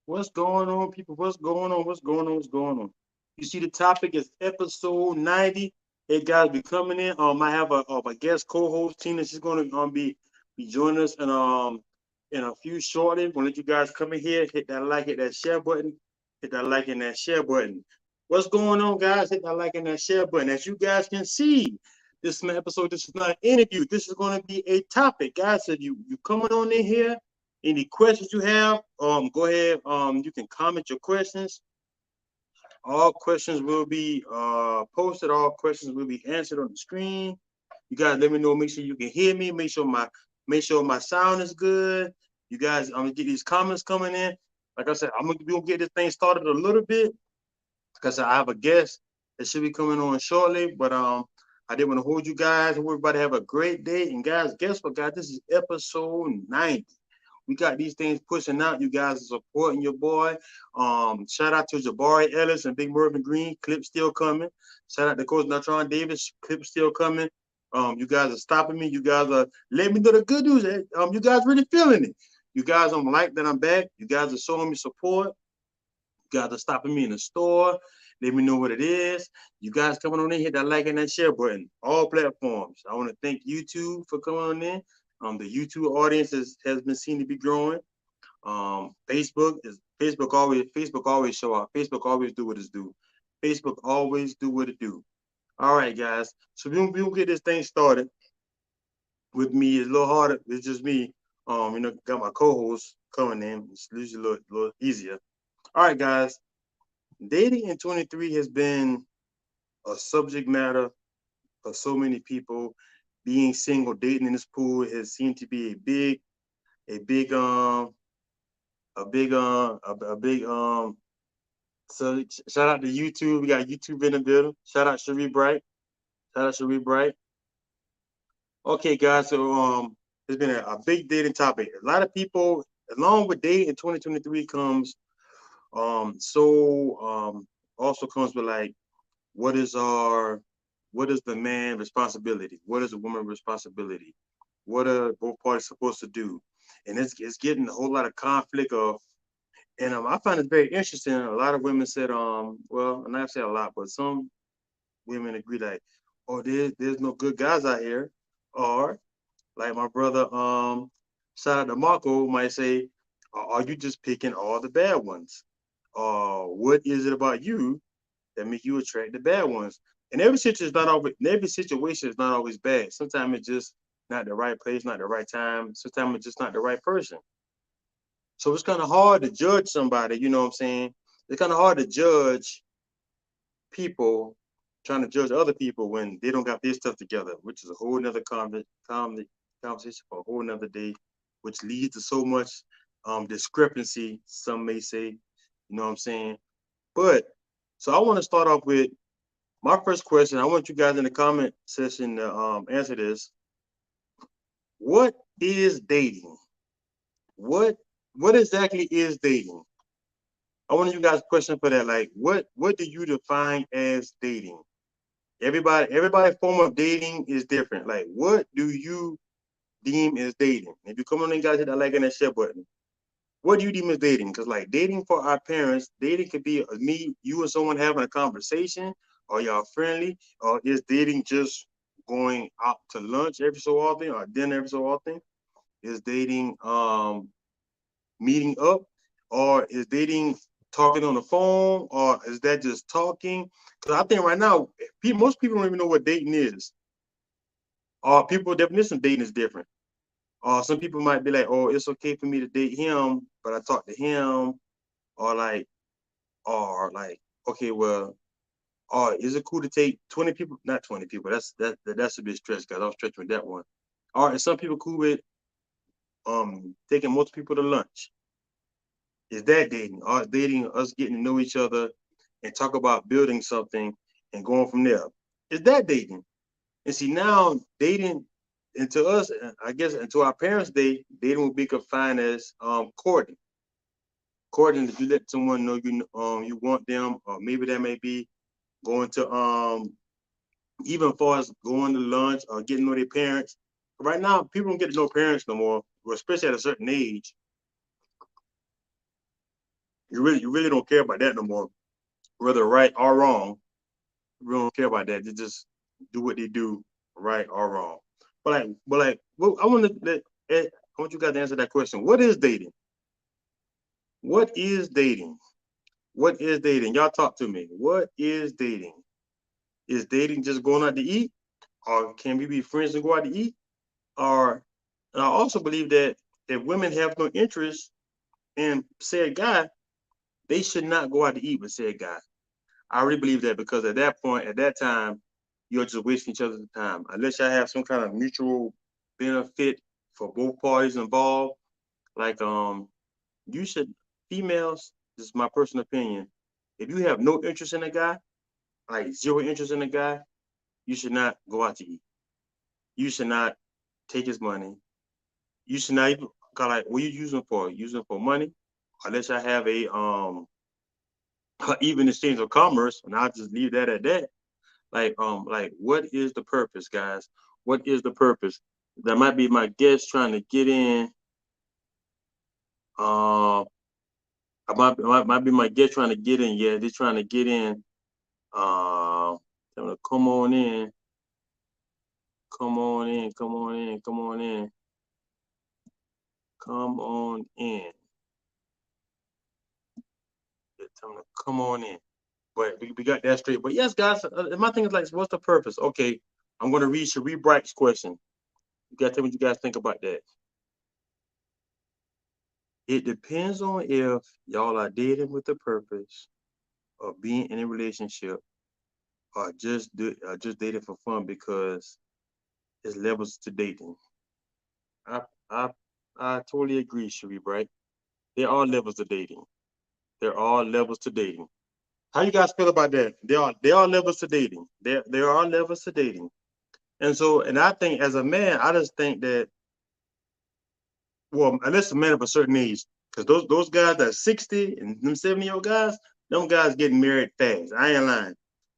What's going on, people? What's going on? What's going on? What's going on? You see, the topic is episode 90. Hey guys, be coming in. I have a guest co-host Tina. She's gonna be joining us in a few shortly. We'll let you guys come in here, hit that like, hit that share button, hit that like and that share button. What's going on, guys? Hit that like and that share button. As you guys can see, this is my episode. This is not an interview. This is going to be a topic, guys. So you coming on in here. Any questions you have, go ahead. You can comment your questions. All questions will be posted. All questions will be answered on the screen. You guys, let me know. Make sure you can hear me. Make sure my sound is good. You guys, I'm gonna get these comments coming in. Like I said, we'll get this thing started a little bit because I have a guest that should be coming on shortly. But I didn't want to hold you guys. Hope everybody have a great day. And guys, guess what, guys? This is episode 90. We got these things pushing out. You guys are supporting your boy. Shout out to Jabari Ellis and Big Mervin Green. Clip still coming. Shout out to Coach Natron Davis. Clip still coming. You guys are stopping me. You guys are letting me know the good news. You guys really feeling it. You guys don't like that I'm back. You guys are showing me support. You guys are stopping me in the store. Let me know what it is. You guys coming on in, hit that like and that share button. All platforms. I want to thank YouTube for coming on in. The YouTube audience has been seen to be growing. Facebook always show up. Facebook always do what it's do. Facebook always do what it do. All right, guys. So we'll get this thing started. With me, it's a little harder. It's just me. Got my co-host coming in. It's usually a little easier. All right, guys. Dating in 23 has been a subject matter for so many people. Being single, dating in this pool has seemed to be a big a big a big so shout out to YouTube. We got YouTube in the building. Shout out Cherie Bright. Shout out Cherie Bright. Okay, guys, so it's been a big dating topic. A lot of people, along with dating in 2023 comes also comes with like what is our what is the man responsibility? What is the woman responsibility? What are both parties supposed to do? And it's getting a whole lot of conflict of and I find it very interesting. A lot of women said, well, I'm not saying a lot, but some women agree like, oh, there's no good guys out here. Or like my brother, shout out to Marco, might say, are you just picking all the bad ones? What is it about you that make you attract the bad ones? And every situation is not always bad. Sometimes it's just not the right place, not the right time. Sometimes it's just not the right person. So it's kind of hard to judge somebody, you know what I'm saying? It's kind of hard to judge people trying to judge other people when they don't got their stuff together, which is a whole nother conversation for a whole nother day, which leads to so much discrepancy, some may say, you know what I'm saying? But so I want to start off with my first question. I want you guys in the comment section to answer this. What is dating? What what exactly is dating? I want you guys a question for that. Like, what do you define as dating? Everybody's form of dating is different. Like, what do you deem as dating? If you come on and guys hit that like and that share button, what do you deem as dating? Because like dating for our parents, dating could be me, you and someone having a conversation, or y'all friendly, or is dating just going out to lunch every so often or dinner every so often? Is dating meeting up, or is dating talking on the phone, or is that just talking? Because I think right now, most people don't even know what dating is. People's definition of dating is different. Some people might be like, "Oh, it's okay for me to date him, but I talk to him," or like, okay, well, is it cool to take 20 people? Not 20 people. That's a bit stretch because I'm stretching with that one. Or is some people cool with taking multiple people to lunch? Is that dating? Or is dating us getting to know each other and talk about building something and going from there? Is that dating? And see now dating and to us, I guess, and to our parents' day, dating would be confined as courting. Courting that you let someone know you want them, or maybe that may be going to even as far as going to lunch or getting to know their parents. Right now, people don't get to know parents no more, especially at a certain age. You really don't care about that no more, whether right or wrong. You really don't care about that. They just do what they do, right or wrong. Well, I want you guys to answer that question. What is dating? What is dating? What is dating? Y'all talk to me. What is dating? Is dating just going out to eat, or can we be friends and go out to eat? Or and I also believe that if women have no interest in said guy, they should not go out to eat with said guy. I really believe that because at that point, at that time, you're just wasting each other's time. Unless y'all have some kind of mutual benefit for both parties involved. Like you should females, this is my personal opinion. If you have no interest in a guy, like zero interest in a guy, you should not go out to eat. You should not take his money. You should not even like what you using for? Using for money? Unless I have a even exchange of commerce, and I'll just leave that at that. Like what is the purpose, guys? What is the purpose? That might be my guest trying to get in. Uh, might be my guest trying to get in. Yeah, they're trying to get in. Come on in. Come on in. Come on in. Come on in. Come on in. Tell them to come on in. But we got that straight. But yes, guys, my thing is like, what's the purpose? Okay, I'm gonna read Cherie Bright's question. You gotta tell me what you guys think about that. It depends on if y'all are dating with the purpose of being in a relationship or just dating for fun because it's levels to dating. I I I totally agree, Cherie Bright. There are levels to dating. There are levels to dating. How you guys feel about that? There are levels to dating. There are levels to dating. And I think as a man, I just think that well, unless a man of a certain age, because those guys that are 60 and them 70-year-old guys, them guys getting married fast. I ain't lying.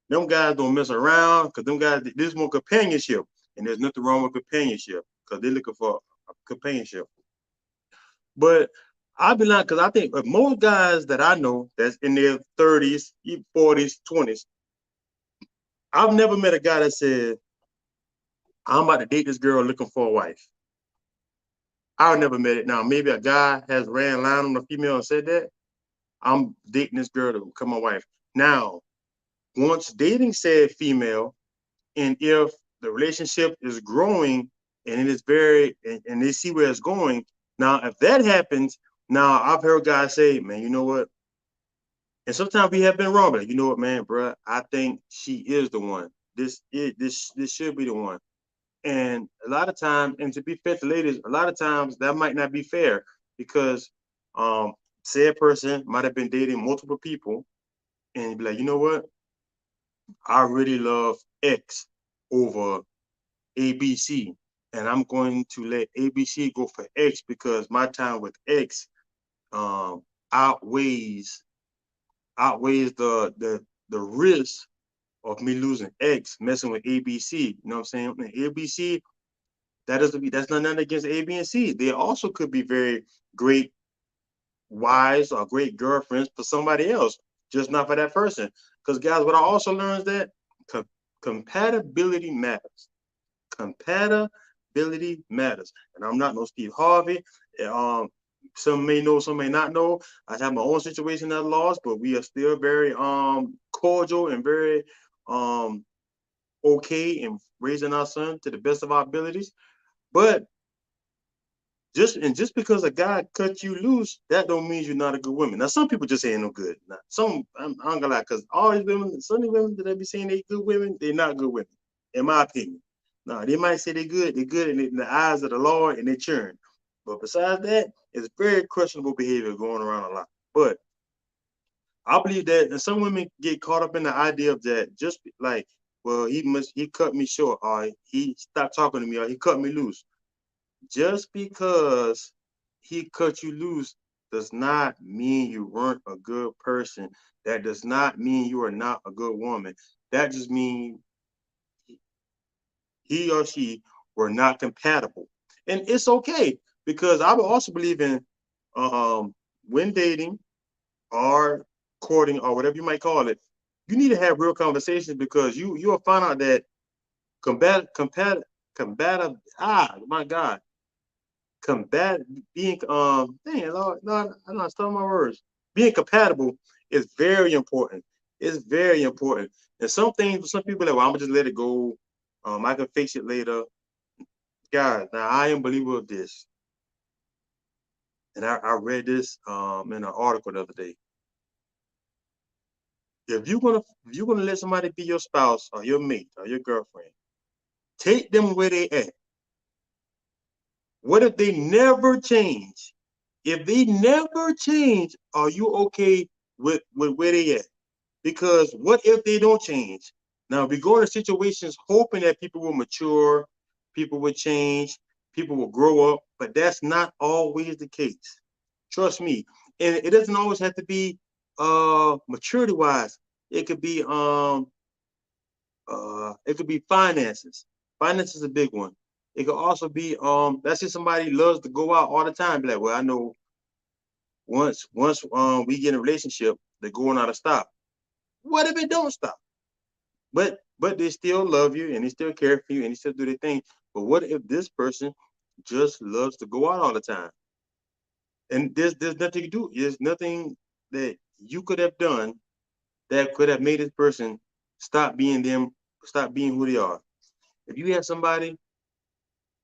Them guys don't mess around because them guys this more companionship, and there's nothing wrong with companionship because they're looking for companionship. But I be lying because I think most guys that I know that's in their 30s, 40s, 20s, I've never met a guy that said, I'm about to date this girl looking for a wife. I've never met it. Now, maybe a guy has ran line on a female and said that. I'm dating this girl to become my wife. Now, once dating said female, and if the relationship is growing and it is and they see where it's going, now if that happens, now I've heard guys say, man, you know what? And sometimes we have been wrong, but you know what, man, bro, I think she is the one. This should be the one. And a lot of times, and to be fair to ladies, a lot of times that might not be fair because um said person might have been dating multiple people and be like, you know what? I really love X over ABC. And I'm going to let ABC go for X because my time with X um outweighs outweighs the risk of me losing X messing with ABC. You know what I'm saying? And ABC, that's not nothing against A, B, and C. They also could be very great wives or great girlfriends for somebody else, just not for that person. Because guys, what I also learned is that co- compatibility matters. Compatibility matters. And I'm not no Steve Harvey. Um, some may know, some may not know. I have my own situation that I lost, but we are still very cordial and very um okay in raising our son to the best of our abilities. But just because a guy cut you loose, that don't mean you're not a good woman. Now some people just ain't no good. Now, I'm gonna lie, because all these women, some of these women that I be saying they good women, they're not good women, in my opinion. Now they might say they're good in the eyes of the Lord and they churn. But besides that, it's very questionable behavior going around a lot. But I believe that and some women get caught up in the idea of that just like, well, he cut me short, or he stopped talking to me, or he cut me loose. Just because he cut you loose does not mean you weren't a good person. That does not mean you are not a good woman. That just means he or she were not compatible. And it's okay because I would also believe in when dating. or courting or whatever you might call it, you need to have real conversations because you'll find out that combat my God, combat being dang Lord, no, I'm not stumbling my words. Being compatible is very important. It's very important. And some things, some people are like, well, I'm gonna just let it go. I can fix it later. Guys, now I am a believer of this, and I read this in an article the other day. If you're gonna let somebody be your spouse or your mate or your girlfriend, take them where they at. What if they never change? If they never change, are you okay with where they at? Because what if they don't change? Now we go into situations hoping that people will mature, people will change, people will grow up, but that's not always the case. Trust me. And it doesn't always have to be maturity wise. It could be finances. Finance is a big one. It could also be let's say somebody loves to go out all the time. Be like, well, I know once we get in a relationship, they're going out of stop. What if it don't stop? But they still love you and they still care for you and they still do their thing. But what if this person just loves to go out all the time? And there's nothing to do. There's nothing that you could have done that could have made this person stop being them, stop being who they are. If you have somebody,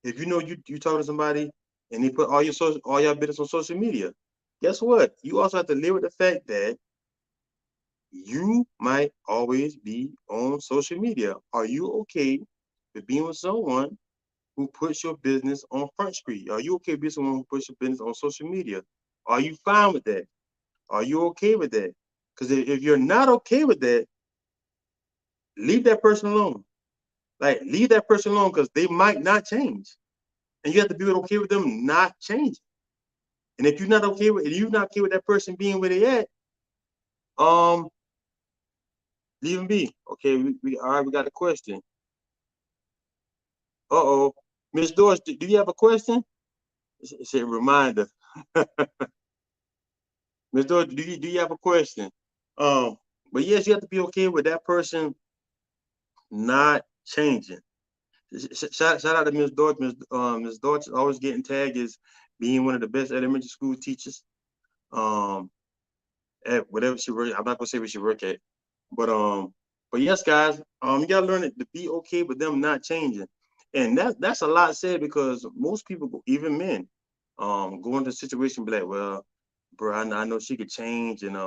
if you know you talk to somebody and they put all your business on social media, guess what? You also have to live with the fact that you might always be on social media. Are you okay with being with someone who puts your business on Front Street? Are you okay with someone who puts your business on social media? Are you fine with that? Are you okay with that? Because if you're not okay with that, leave that person alone. Like leave that person alone because they might not change, and you have to be okay with them not changing. And if you're not okay with that person being where they at, um, leave them be. Okay, we all right. We got a question. Uh-oh, Miss Doris, do you have a question? It's a reminder. Miss Doris, do you have a question? Um, but yes, you have to be okay with that person not changing. Shout out to Miss Dodge. Miss Dodge is always getting tagged as being one of the best elementary school teachers. Um, at whatever she work. I'm not gonna say where she work at, but but yes, guys, you gotta learn to be okay with them not changing, and that's a lot said because most people, even men, go into a situation and be like, well, bro, I know she could change, and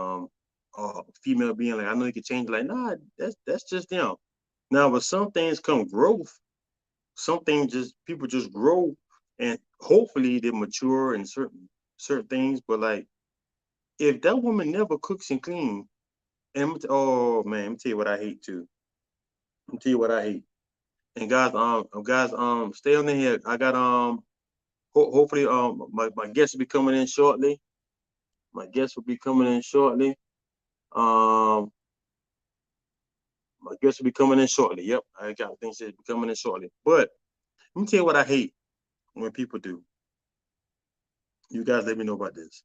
female being like, I know you could change. Like, nah, that's just them. Now, with some things come growth. Some things just people just grow, and hopefully they mature in certain things. But like, if that woman never cooks and cleans, and oh man, let me tell you what I hate too. Let me tell you what I hate. And guys, stay on the here. I got hopefully, my guest will be coming in shortly. My guest will be coming in shortly. Um, my guest will be coming in shortly. Yep, I got things that be coming in shortly. But let me tell you what I hate when people do. You guys, let me know about this.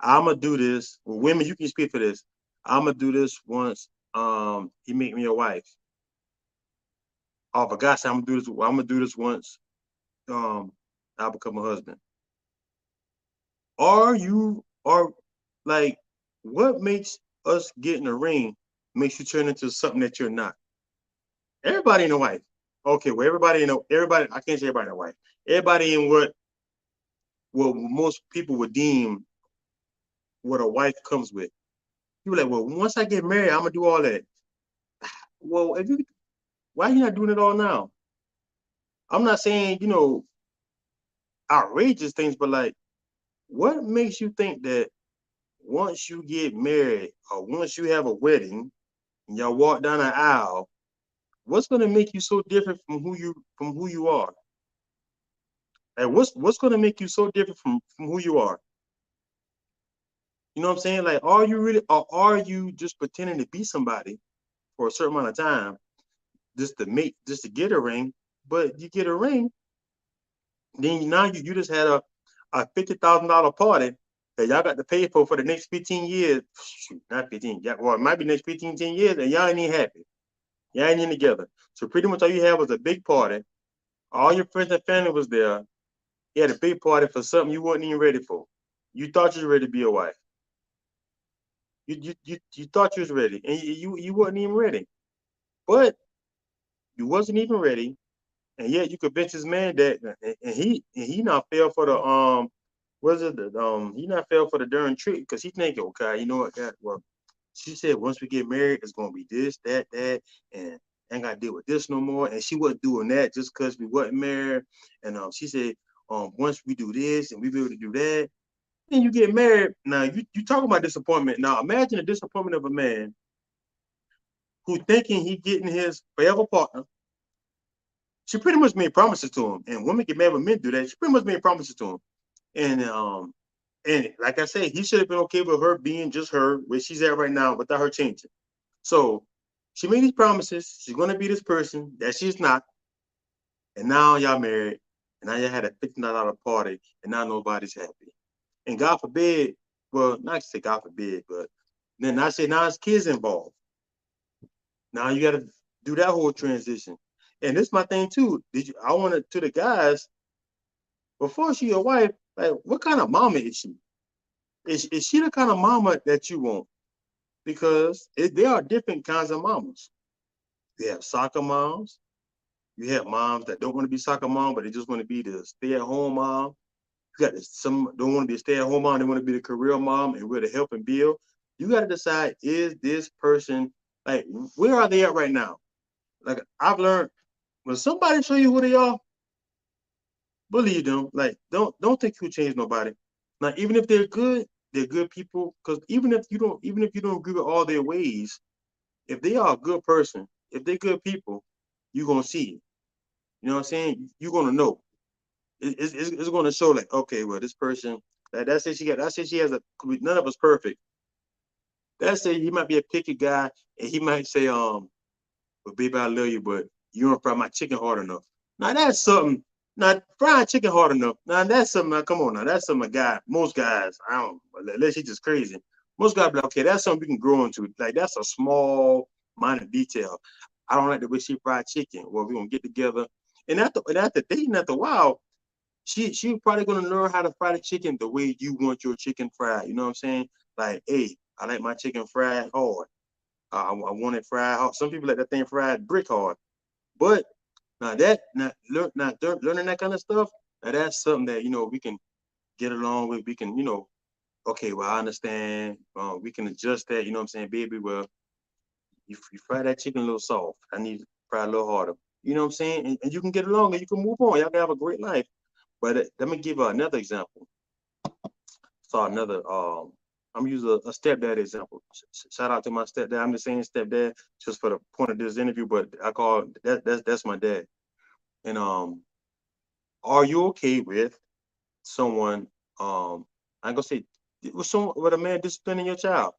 I'm gonna do this. Well, women, you can speak for this. I'm gonna do this once. He make me a wife. Oh, for God's sake, I'm gonna do this. I'm gonna do this once. Um, I become a husband. Are like what makes us get in the ring makes you turn into something that you're not? Everybody in a wife. Okay, well, everybody. I can't say everybody in a wife. Everybody in what most people would deem what a wife comes with. You were like, well, once I get married, I'm gonna do all that. Well, if you why are you not doing it all now? I'm not saying outrageous things, but like, what makes you think that once you get married or once you have a wedding and y'all walk down an aisle, what's gonna make you so different from who you are? Like what's gonna make you so different from who you are? You know what I'm saying? Like, are you really or are you just pretending to be somebody for a certain amount of time just to get a ring? But you get a ring, then now you just had a $50,000 party that y'all got to pay for the next 15 years. Shoot, not 15. Yeah, well, it might be next 15, 10 years, and y'all ain't even happy. Y'all ain't even together. So pretty much all you had was a big party. All your friends and family was there. You had a big party for something you wasn't even ready for. You thought you was ready to be a wife. You thought you was ready, and you wasn't even ready. But you wasn't even ready, and yet you convinced this man that, and he not fell for the was it the he not fell for the darn trick because he thinking, okay, you know what, God, well, she said once we get married, it's gonna be this, that, and I ain't gotta deal with this no more. And she wasn't doing that just because we wasn't married. And she said, once we do this and we be able to do that, then you get married. Now you talk about disappointment. Now imagine the disappointment of a man who thinking he getting his forever partner. She pretty much made promises to him, and women get mad when men do that. She pretty much made promises to him, and like I said, he should have been okay with her being just her where she's at right now without her changing. So she made these promises. She's gonna be this person that she's not, and now y'all married, and now y'all had a $15 party, and now nobody's happy. And God forbid, well, not to say God forbid, but then I say now it's kids involved. Now you got to do that whole transition. And this is my thing too. I want to the guys before she your wife, like what kind of mama is she? Is she the kind of mama that you want? Because there are different kinds of mamas. You have soccer moms. You have moms that don't want to be soccer mom, but they just want to be the stay-at-home mom. You got some don't want to be a stay-at-home mom, they want to be the career mom and with a help and build. You got to decide, is this person, like, where are they at right now? Like I've learned, when somebody show you who they are, believe them. Like don't think you change nobody. Now even if they're good people. Because even if you don't agree with all their ways, if they are a good person, if they're good people, you're gonna see it. You know what I'm saying? You're gonna know. It's gonna show like, okay, well, this person, that says she has a, none of us perfect. That say he might be a picky guy, and he might say, but baby, I love you, but you don't fry my chicken hard enough. Now that's something. Now frying chicken hard enough. Now that's something. Now, come on, now that's something a guy. Most guys, I don't. Unless he's just crazy. Most guys be like, okay, that's something we can grow into. Like that's a small, minor detail. I don't like the way she fried chicken. Well, we're gonna get together, and after dating, after a while, she probably gonna learn how to fry the chicken the way you want your chicken fried. You know what I'm saying? Like, hey, I like my chicken fried hard. I want it fried hard. Some people like that thing fried brick hard. But learning that kind of stuff, now that's something that we can get along with. We can, okay, well, I understand. We can adjust that. You know what I'm saying, baby? Well, you fry that chicken a little soft. I need to fry a little harder. You know what I'm saying? And you can get along and you can move on. Y'all can have a great life. But let me give another example. Saw another. I'm gonna use a stepdad example. Shout out to my stepdad. I'm just saying stepdad just for the point of this interview, but I call that's my dad. And are you okay with someone? I'm gonna say with a man disciplining your child.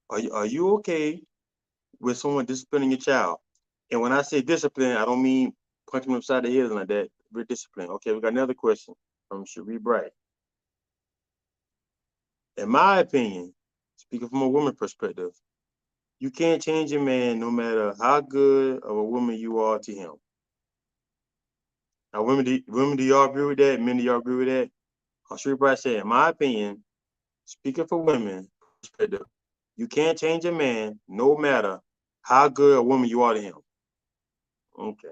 Are you okay with someone disciplining your child? And when I say discipline, I don't mean punching them upside the head like that. We're disciplined. Okay, we got another question from Cherie Bright. In my opinion, speaking from a woman perspective, you can't change a man no matter how good of a woman you are to him. Now, women, do y'all agree with that? Men, do y'all agree with that? Cherie Bright said, in my opinion, speaking for women perspective, you can't change a man no matter how good a woman you are to him. Okay.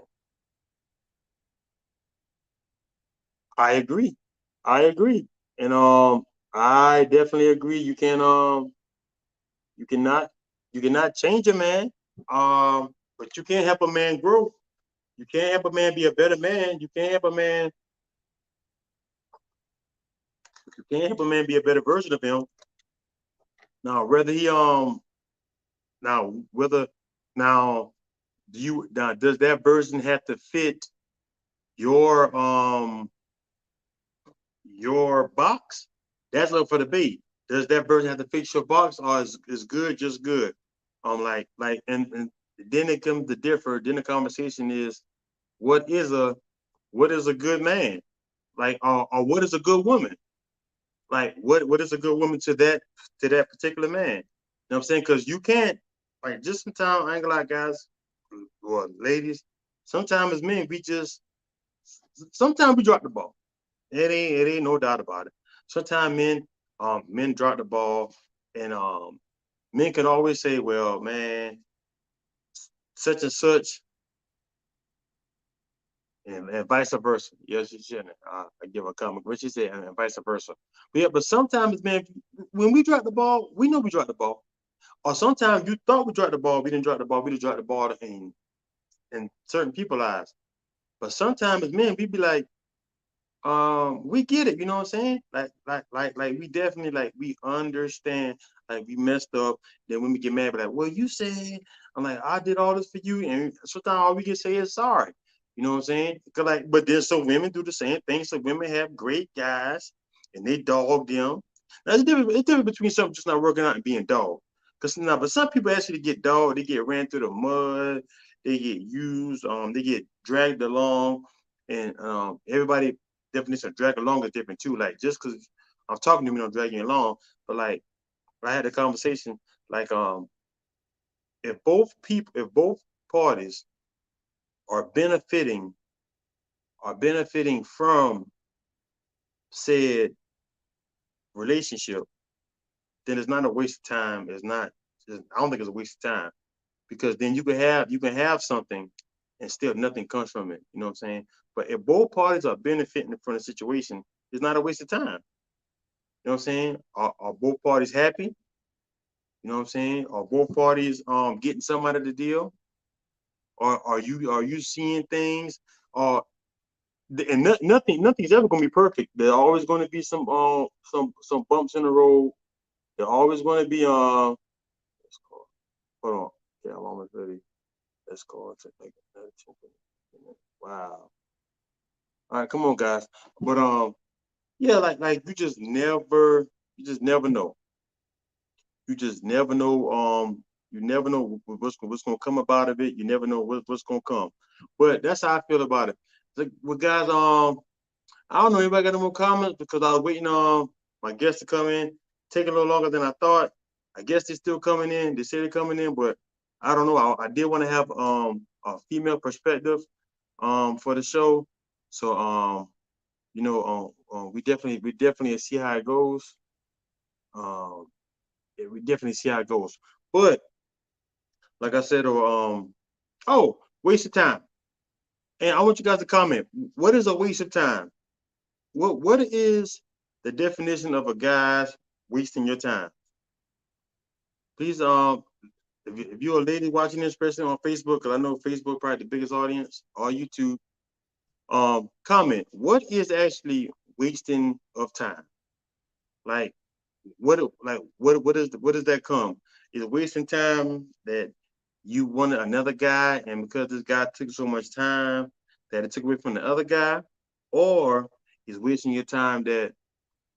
I agree. I agree. And I definitely agree. You cannot change a man. But you can't help a man grow. You can't help a man be a better man. You can't help a man be a better version of him. Now, whether he now whether now does that version have to fit your your box? That's up for debate. Does that version have to fit your box, or is good just good? And then it comes to differ. Then the conversation is, what is a good man? Like, or what is a good woman? Like what is a good woman to that particular man? You know what I'm saying? Because you can't, like, just sometimes, I ain't gonna lie, guys or ladies, sometimes as men sometimes we drop the ball. It ain't no doubt about it. Sometimes men drop the ball, and men can always say, well, man, such and such, and vice versa. Yes, you shouldn't. I give a comment, but she said, and vice versa. But yeah, but sometimes, man, when we drop the ball, we know we dropped the ball. Or sometimes you thought we dropped the ball, we didn't drop the ball, we just dropped the ball in certain people's eyes. But sometimes as men, we be like, we get it, you know what I'm saying? Like we definitely, like, we understand, like, we messed up. Then when we get mad, we're like, well, you said, I'm like, I did all this for you, and sometimes all we can say is sorry. You know what I'm saying? Cause, like, but then some women do the same thing. Some women have great guys and they dog them. Now, it's different between something just not working out and being dog. Cause now, but some people actually get dogged, they get ran through the mud, they get used, they get dragged along, and everybody definition of drag along is different too. Like, just because I'm talking to me, I'm dragging along. But like, I had a conversation. Like, if both parties are benefiting from said relationship, then it's not a waste of time. It's not. I don't think it's a waste of time, because then you can have something and still nothing comes from it. You know what I'm saying? But if both parties are benefiting from the situation, it's not a waste of time. You know what I'm saying? Are both parties happy? You know what I'm saying? Are both parties getting some out of the deal? Or are you seeing things? Or and nothing's ever gonna be perfect. There's always gonna be some bumps in the road. There's always gonna be let's call, hold on. Yeah, I'm almost ready. Let's call to like another 10 minutes. Wow. All right, come on, guys. But yeah, like you just never know. You just never know. You never know what's gonna come about of it. You never know what's gonna come. But that's how I feel about it. Like, well, guys, I don't know. Anybody got any more comments? Because I was waiting on my guests to come in. Taking a little longer than I thought. I guess they're still coming in. They say they're coming in, but I don't know. I did want to have a female perspective for the show. So we definitely see how it goes. Um, yeah, we definitely see how it goes. But like I said, or waste of time. And I want you guys to comment. What is a waste of time? What is the definition of a guy's wasting your time? Please, if you're a lady watching this, especially on Facebook, because I know Facebook probably the biggest audience, or YouTube, comment. What is actually wasting of time? Like, what does that come? Is it wasting time that you wanted another guy, and because this guy took so much time that it took away from the other guy, or is wasting your time that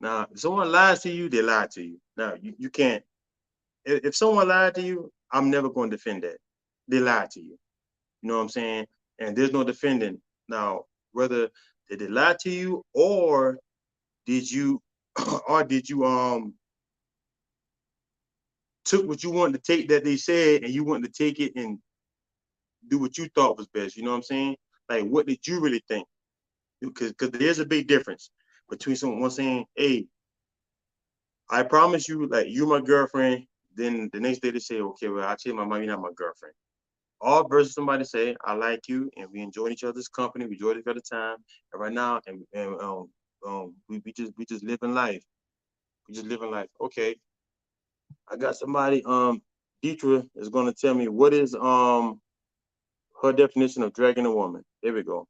now if someone lies to you, they lied to you. Now you can't. If someone lied to you, I'm never going to defend that. They lied to you. You know what I'm saying? And there's no defending. Now, whether did they lie to you, or did you took what you wanted to take that they said, and you wanted to take it and do what you thought was best. You know what I'm saying? Like, what did you really think? Because there's a big difference between someone saying, "Hey, I promise you, like, you're my girlfriend." Then the next day they say, "Okay, well, I changed my mind. You're not my girlfriend." All versus somebody say, "I like you, and we enjoy each other's company. We enjoy each other's time, and right now, we just living life. We just living life." Okay, I got somebody. Deetra is going to tell me what is her definition of dragging a woman. Here we go.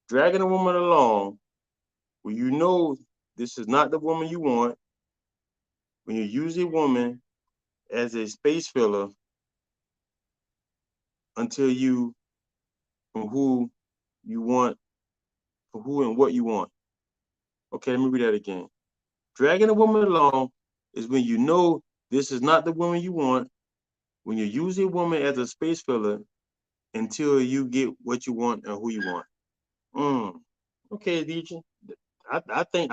Dragging a woman along when you know this is not the woman you want, when you use a woman as a space filler until you from who you want, for who and what you want. Okay, let me read that again. Dragging a woman along is when you know this is not the woman you want, when you use a woman as a space filler until you get what you want and who you want. Mm. Okay, DJ. I think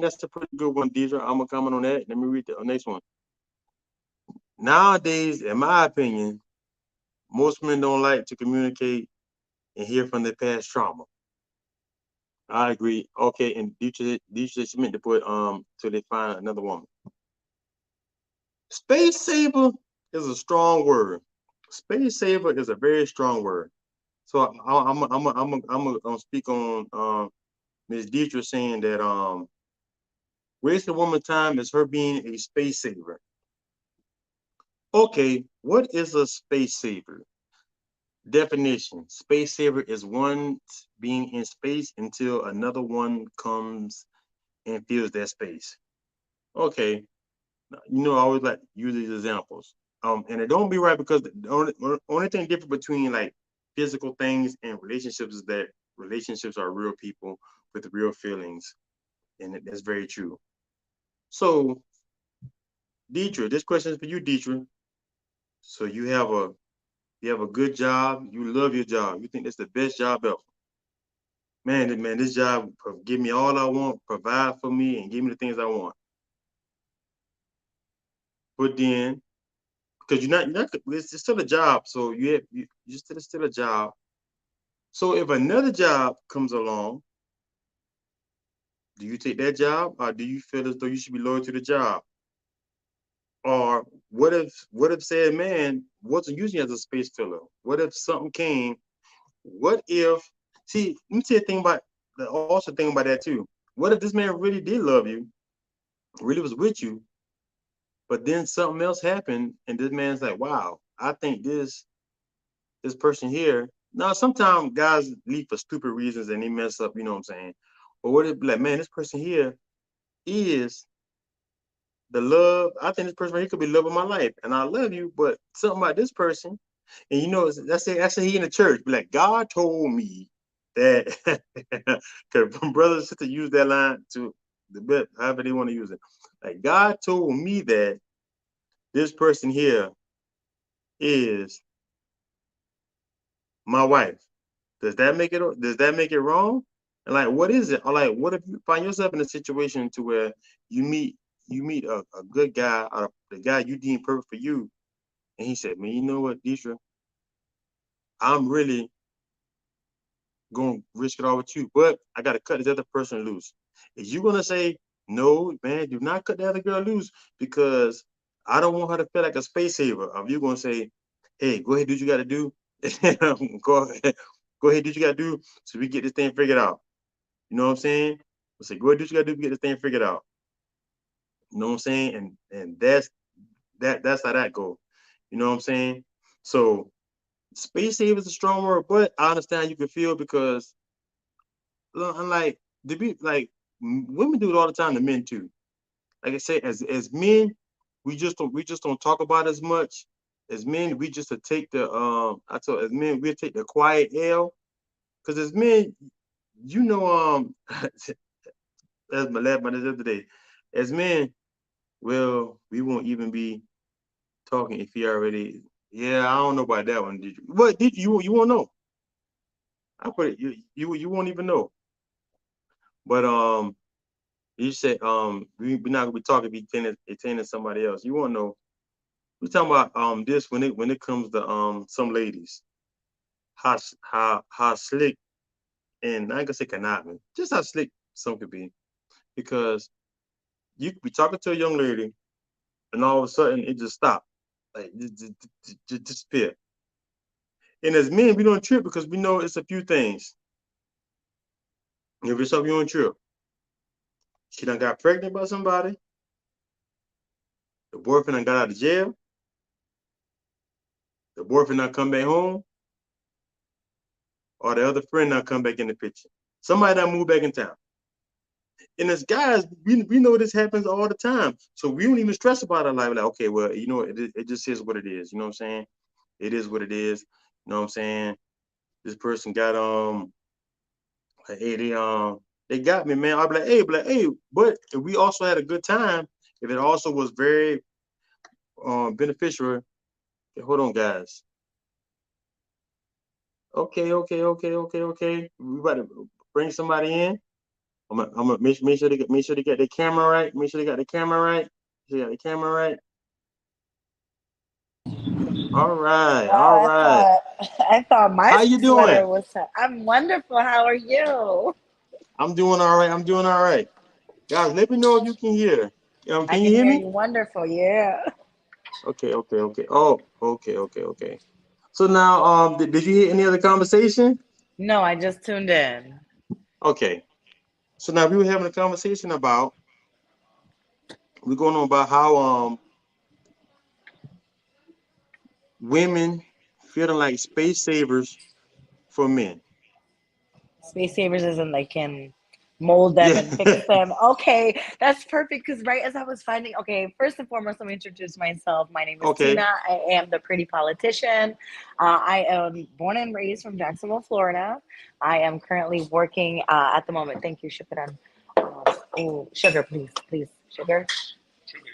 that's a pretty good one, Deidre. I'm gonna comment on that. Let me read the next one. Nowadays, in my opinion, most men don't like to communicate and hear from their past trauma. I agree. Okay, and Deidre, she meant to put till they find another woman. Space saver is a strong word. Space saver is a very strong word. So I'm gonna speak on Ms. Dietrich saying that wasting a woman's time is her being a space saver. Okay, what is a space saver? Definition: space saver is one being in space until another one comes and fills that space. Okay, I always like use these examples. And it don't be right because the only thing different between like physical things and relationships is that relationships are real people with real feelings, and that's very true. So, Deidre, this question is for you, Deidre. So you have a good job, you love your job, you think it's the best job ever. Man, this job give me all I want, provide for me, and give me the things I want. But then, because you're not, it's still a job, so you still it's still a job. So if another job comes along, do you take that job, or do you feel as though you should be loyal to the job? Or what if said man wasn't using you as a space filler? What if something came? What if see? Let me tell you a thing about also think about that too. What if this man really did love you, really was with you, but then something else happened, and this man's like, wow, I think this person here. Now, sometimes guys leave for stupid reasons and they mess up, you know what I'm saying? But what if, like, man, this person here is the love. I think this person right here could be the love of my life, and I love you, but something about this person, and that's say he in the church, be like, God told me that, because brothers and sisters use that line to the bit, however they want to use it. Like, God told me that this person here is my wife. Does that make it wrong? And like, what is it? Or like, what if you find yourself in a situation to where you meet a good guy, or the guy you deem perfect for you, and he said, man, you know what, Deidre, I'm really gonna risk it all with you, but I gotta cut this other person loose. Is you gonna say, no, man, do not cut the other girl loose because I don't want her to feel like a space saver? Or you gonna say, hey, go ahead, do what you gotta do. go ahead, go ahead, do what you gotta do so we get this thing figured out. You know what I'm saying? I say, go ahead, do what you gotta do to get this thing figured out. You know what I'm saying? And that's how that goes. You know what I'm saying? So space saver is a strong word, but I understand you can feel because unlike to be like women do it all the time to men too. Like I say, as men, we just don't talk about it as much. As men, we just to take the I told as men we take the quiet L because as men, as my last the other day, as men, well, we won't even be talking if he already. Yeah, I don't know about that one. Did you? What did you won't know? I put it. You won't even know. But you said we're not gonna be talking. Be attending somebody else. You won't know. We talking about this when it comes to some ladies, how slick, and I ain't gonna say conniving, just how slick some could be, because you could be talking to a young lady and all of a sudden it just stopped, like just disappear. And as men, we don't trip because we know it's a few things. If it's something you don't trip, she done got pregnant by somebody, the boyfriend done got out of jail, the boyfriend done come back home, or the other friend done come back in the picture. Somebody done moved back in town. And as guys, we know this happens all the time. So we don't even stress about our life. Like, okay, well, it just is what it is. You know what I'm saying? It is what it is. You know what I'm saying? This person got like, hey, they got me, man. I'll be like, hey, but if we also had a good time, if it also was very beneficial. Okay, hold on, guys. Okay. We about to bring somebody in. I'm gonna make sure they get the camera right. Make sure they got the camera right. They got the camera right. All right, all Wow, right. I thought my How you doing? sweater was. I'm wonderful. How are you? I'm doing all right. I'm doing all right. Guys, let me know if you can hear. I Can you can hear hear me? you wonderful. Yeah. Okay, okay, okay. Oh, okay, okay, okay. So now, did you hear any other conversation? No, I just tuned in. Okay. So now we were having a conversation about we're going on about how women feeling like space savers for men. Space savers isn't they can mold them Yeah. and fix them. Okay, that's perfect because right as I was finding, okay, first and foremost, let me introduce myself. My name is Tina. Okay. I am the pretty politician. I am born and raised from Jacksonville, Florida. I am currently working at the moment. Thank you, Shukran. Oh, sugar, please, please, sugar.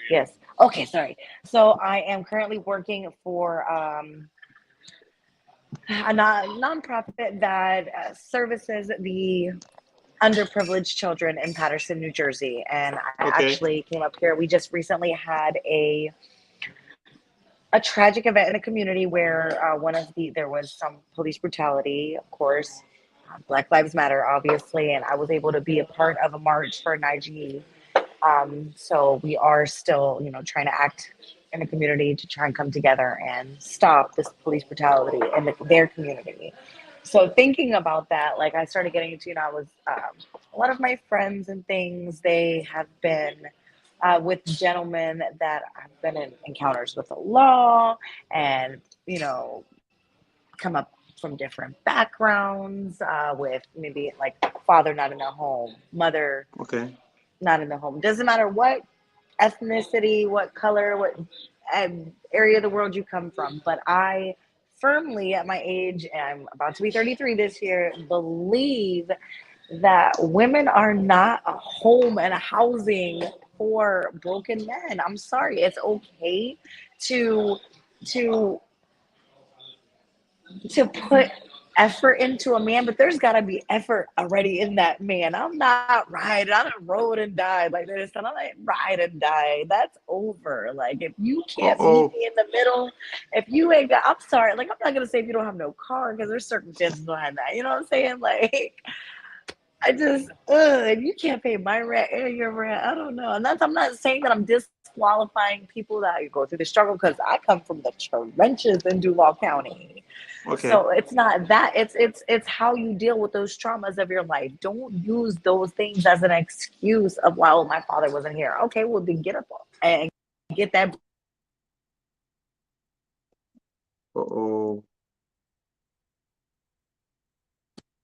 Yes. Okay, sorry. So I am currently working for a nonprofit that services the underprivileged children in Paterson, New Jersey. And I Okay. actually came up here. We just recently had a tragic event in the community where there was some police brutality, of course. Black Lives Matter, obviously, and I was able to be a part of a march for Nigeria. So we are still, trying to act in the community to try and come together and stop this police brutality in their community. So thinking about that, like I started getting into, I was a lot of my friends and things. They have been with gentlemen that have been in encounters with the law, and come up from different backgrounds, with maybe like father not in the home, mother Okay. not in the home. Doesn't matter what ethnicity, what color, what area of the world you come from. But I firmly, at my age, and I'm about to be 33 this year, believe that women are not a home and a housing for broken men. I'm sorry. It's okay to to to put effort into a man, but there's got to be effort already in that man. I'm not riding. I done rode and died like this, and I'm like ride and die. That's over. Like if you can't meet Uh-oh. me in the middle, if you ain't got, I'm sorry. Like I'm not gonna say if you don't have no car because there's circumstances behind that. You know what I'm saying? Like I just, if you can't pay my rent and your rent, I don't know. And I'm not saying that I'm disqualifying people that go through the struggle because I come from the trenches in Duval County. Okay. So it's not that. It's how you deal with those traumas of your life. Don't use those things as an excuse of, well, my father wasn't here. Okay, well then get up and get that Uh-oh.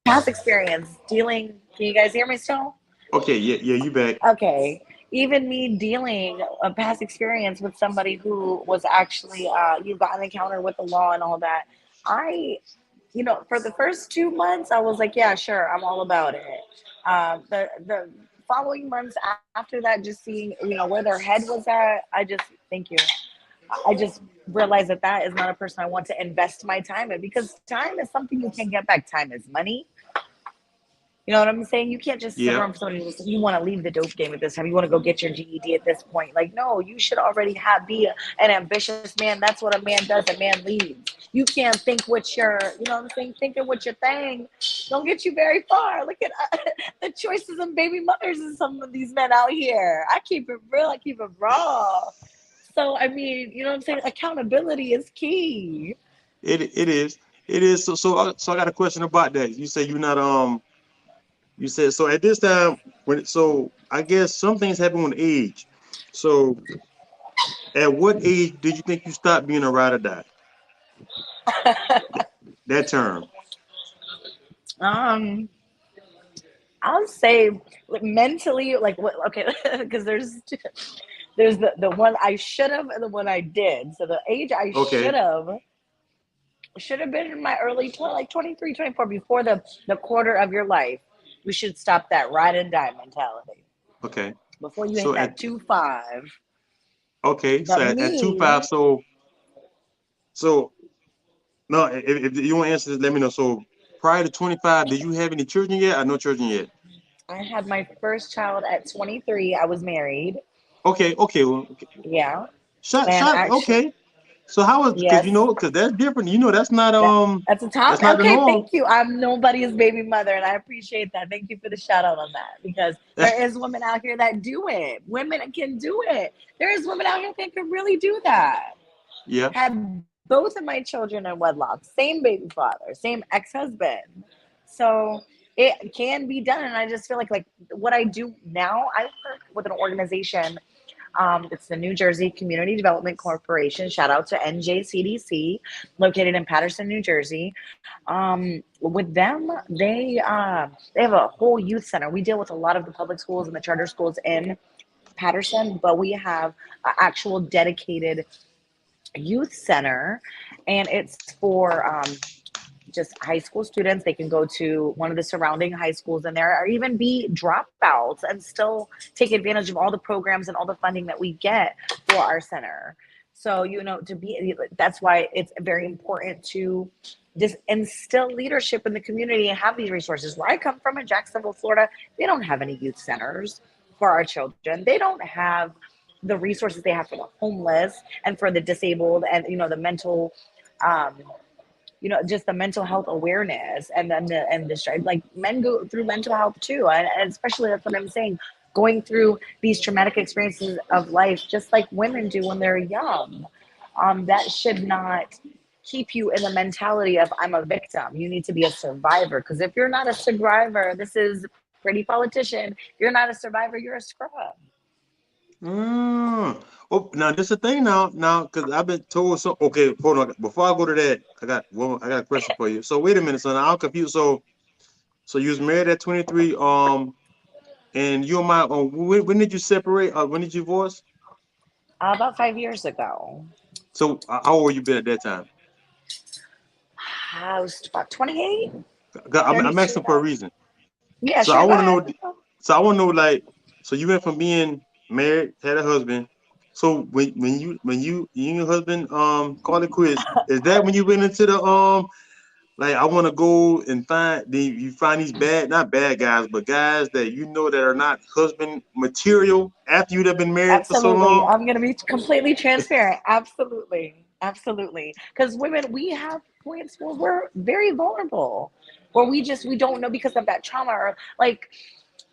past experience dealing. Can you guys hear me still? Okay, yeah, yeah, you back. Okay. Even me dealing a past experience with somebody who was actually, you got an encounter with the law and all that. I, for the first 2 months, I was like, yeah, sure, I'm all about it. The following months after that, just seeing, where their head was at, thank you. I just realized that that is not a person I want to invest my time in because time is something you can't get back. Time is money. You know what I'm saying? You can't just sit Yeah. around for somebody who you want to leave the dope game at this time. You want to go get your GED at this point. Like, no, you should already an ambitious man. That's what a man does. A man leads. You can't think with your, you know what I'm saying? Thinking with your thing don't get you very far. Look at the choices and baby mothers of some of these men out here. I keep it real. I keep it raw. So, I mean, you know what I'm saying? Accountability is key. It is. It is. So I got a question about that. You say you're not you said so at this time so I guess some things happen with age. So at what age did you think you stopped being a ride or die? That term. Um, I'll say like, mentally, like what? Okay, because there's the one I should have and the one I did. So the age I Okay. should have been in my early 20, like 23, 24, before the quarter of your life. We should stop that ride and die mentality Okay. before you hit So that at 2-5. okay, so But at two me, five, so no, if you want to answer this, let me know. So prior to 25, did you have any children yet or no children yet? I had my first child at 23. I was married. Okay, okay, well, okay. Yeah. And Shot. actually, Okay. So how was because yes, because that's different. that, that's a top. that's not the Okay, norm. thank you. I'm nobody's baby mother, and I appreciate that. Thank you for the shout out on that because there is women out here that do it. Women can do it. There is women out here that can really do that. Yeah. Had both of my children in wedlock, same baby father, same ex-husband. So it can be done, and I just feel like what I do now. I work with an organization. It's the New Jersey Community Development Corporation. Shout out to NJCDC, located in Paterson, New Jersey. With them, they have a whole youth center. We deal with a lot of the public schools and the charter schools in Paterson, but we have an actual dedicated youth center, and it's for just high school students. They can go to one of the surrounding high schools in there, or even be dropouts and still take advantage of all the programs and all the funding that we get for our center. So, to be, that's why it's very important to just instill leadership in the community and have these resources. Where I come from in Jacksonville, Florida, they don't have any youth centers for our children. They don't have the resources they have for the homeless and for the disabled, and the mental, um, just the mental health awareness, and then the strife. Like, men go through mental health too, and especially, that's what I'm saying, going through these traumatic experiences of life, just like women do when they're young. That should not keep you in the mentality of I'm a victim. You need to be a survivor, because if you're not a survivor, this is pretty politician. You're not a survivor. You're a scrub. Mm. Oh, now this is the thing now, because I've been told so. Okay, hold on. Before I go to that, I got a question for you. So wait a minute, son. I'm confused. So you was married at 23. And you and my when did you separate? When did you divorce? About 5 years ago, So how old you been at that time? I was about 28, I'm 32 asking for a now. reason. Yeah, So sure, I go want to ahead. know. So I want to know, like, so you went from being married, had a husband. So when you and your husband call it quits, is that when you went into the like I want to go and you find these not bad guys, but guys that you know that are not husband material after you'd have been married for so Absolutely. long? I'm going to be completely transparent. Absolutely. Absolutely. Because women, we have points where we're very vulnerable, where we don't know because of that trauma, or like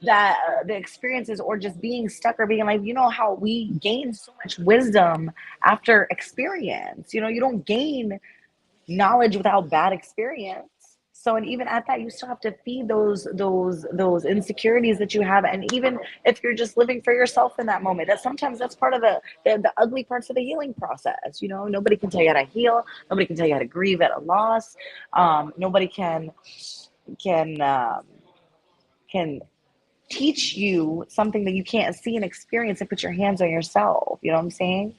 that the experiences, or just being stuck, or being like, how we gain so much wisdom after experience. You don't gain knowledge without bad experience. So, and even at that, you still have to feed those insecurities that you have, and even if you're just living for yourself in that moment, that sometimes that's part of the ugly parts of the healing process. Nobody can tell you how to heal. Nobody can tell you how to grieve at a loss. Nobody can can teach you something that you can't see and experience and put your hands on yourself. You know what I'm saying?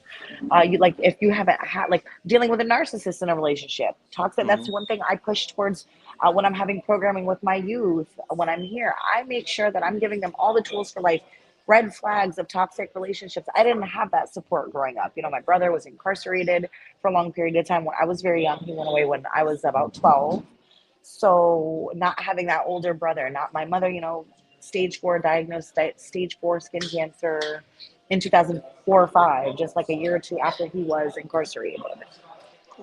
You, like, if you haven't had, like, dealing with a narcissist in a relationship, toxic. That's Hmm. one thing I push towards when I'm having programming with my youth. When I'm here, I make sure that I'm giving them all the tools for life. Red flags of toxic relationships. I didn't have that support growing up. My brother was incarcerated for a long period of time when I was very young. He went away when I was about 12. So, not having that older brother, not my mother, stage four diagnosed, stage four skin cancer in 2004 or five, just like a year or two after he was incarcerated.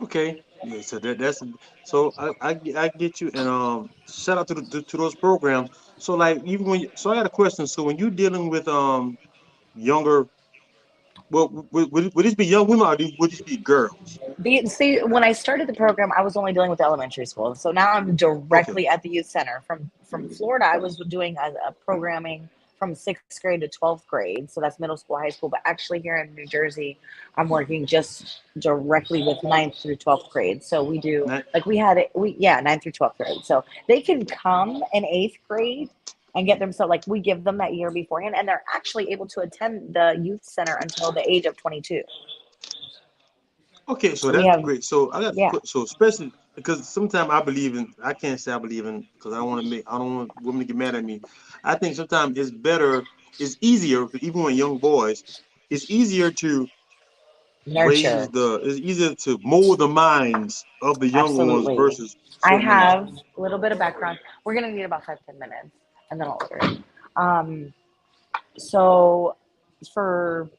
Okay. Yeah, so that's so I get you and shout out to those programs. So like even so I got a question. So when you're dealing with younger, well would this be young women or would this be girls? See, when I started the program, I was only dealing with elementary school. So now I'm Okay. directly at the youth center. From Florida, I was doing a programming from sixth grade to 12th grade. So that's middle school, high school. But actually, here in New Jersey, I'm working just directly with ninth through 12th grade. So we do, Not, like, we had it, yeah, ninth through 12th grade. So they can come in eighth grade and get themselves, like, we give them that year beforehand, and they're actually able to attend the youth center until the age of 22. okay, so We that's have, great. So I got yeah. so especially because sometimes I can't say I believe in because I don't want women to get mad at me. I think sometimes it's easier even when young boys, it's easier to Nurture. it's easier to mold the minds of the younger ones Absolutely. versus I certain women. have a little bit of background. We're going to need about 5, 10 minutes, and then I'll order it. Um, so for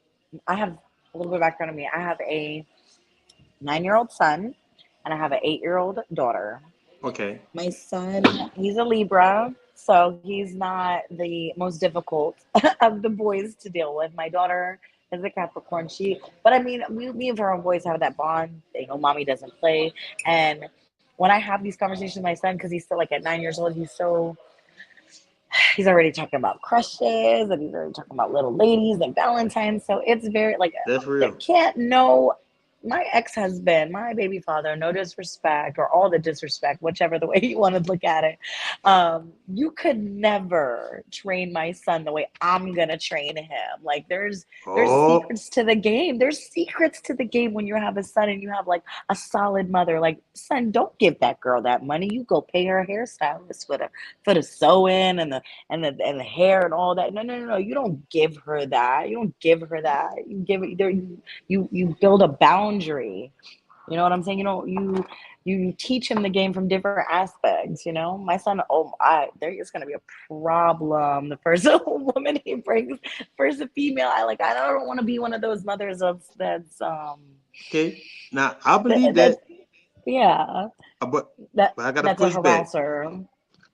I have a little bit of background on me. I have a 9-year-old son and I have an 8-year-old daughter. Okay. My son, he's a Libra, so he's not the most difficult of the boys to deal with. My daughter is a Capricorn. But I mean, me and her boys have that bond. You know, mommy doesn't play. And when I have these conversations with my son, because he's still like at 9 years old, he's already talking about crushes and he's already talking about little ladies and Valentine's. So it's very like That's there real. can't no my ex-husband, my baby father, no disrespect or all the disrespect, whichever the way you want to look at it. You could never train my son the way I'm gonna train him. Like there's Oh, secrets to the game. There's secrets to the game when you have a son and you have like a solid mother. Like, son, don't give that girl that money. You go pay her hairstylist for the sewing and the hair and all that. No, no, no, no. You don't give her that. You don't give her that. You give it there. You build a boundary. You know what I'm saying? You teach him the game from different aspects. You know, my son. Oh, there is gonna be a problem. The first woman he brings, first a female. I don't want to be one of those mothers of okay. Now I believe that that, yeah uh, but that but I got to that's a push back. harasser.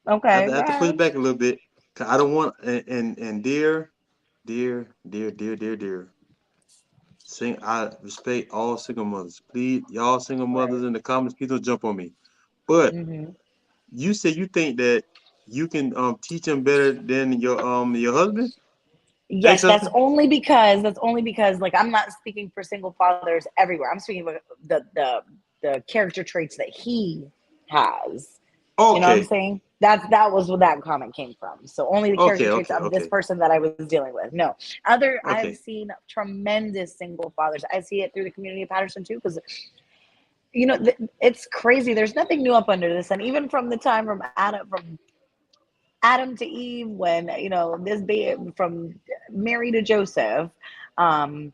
I Okay, have to push well, back a little bit. 'Cause I don't want and dear. I respect all single mothers. Please, y'all single mothers right. in the comments, please don't jump on me. But Hmm. you say you think that you can teach them better than your husband, Yes, ex-husband. that's only because like I'm not speaking for single fathers everywhere. I'm speaking about the character traits that he has. You know what I'm Okay, saying? That was where that comment came from. So only the character traits of this okay, person that I was dealing with. No, other I've okay. seen tremendous single fathers. I see it through the community of Patterson too, because it's crazy. There's nothing new up under the sun. Even from the time from Adam to Eve, when this baby from Mary to Joseph, um,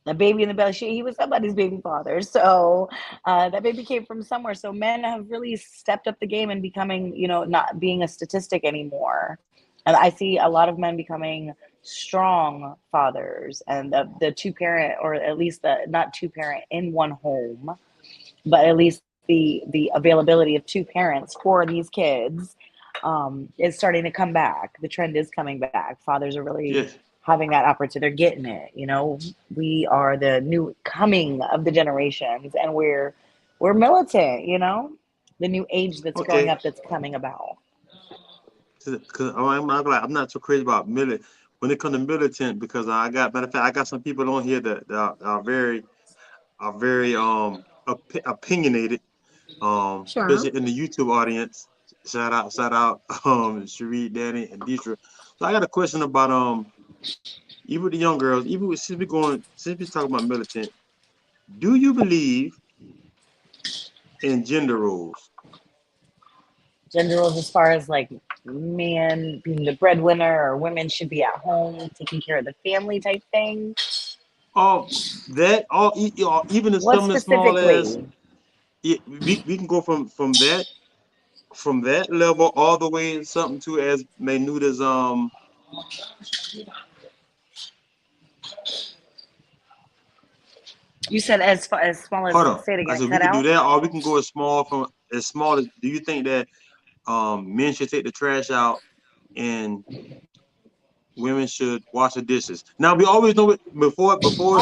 the baby in the belly, he was somebody's baby father. So that baby came from somewhere. So men have really stepped up the game and becoming, not being a statistic anymore. And I see a lot of men becoming strong fathers and the two parent, or at least the not two parent in one home, but at least the availability of two parents for these kids is starting to come back. The trend is coming back. Fathers are really Yes. having that opportunity. They're getting it. We are the new coming of the generations, and we're militant. The new age that's growing Okay. up that's coming about. Because I'm not so crazy about when it comes to militant, because matter of fact, I got some people on here that are very opinionated, Sure. especially in the YouTube audience. Shout out, Sheree, Danny, and Deidre. So I got a question about even the young girls, since we talking about militant, do you believe in gender roles? Gender roles, as far as like man being the breadwinner or women should be at home taking care of the family type thing. All that, even as What something as small as specifically? we can go from that level all the way something to as minute as You said as small as, hold on. say it I again, said we cut could do out. that, or we can go as small as, do you think that men should take the trash out and women should wash the dishes? Now we always know it before I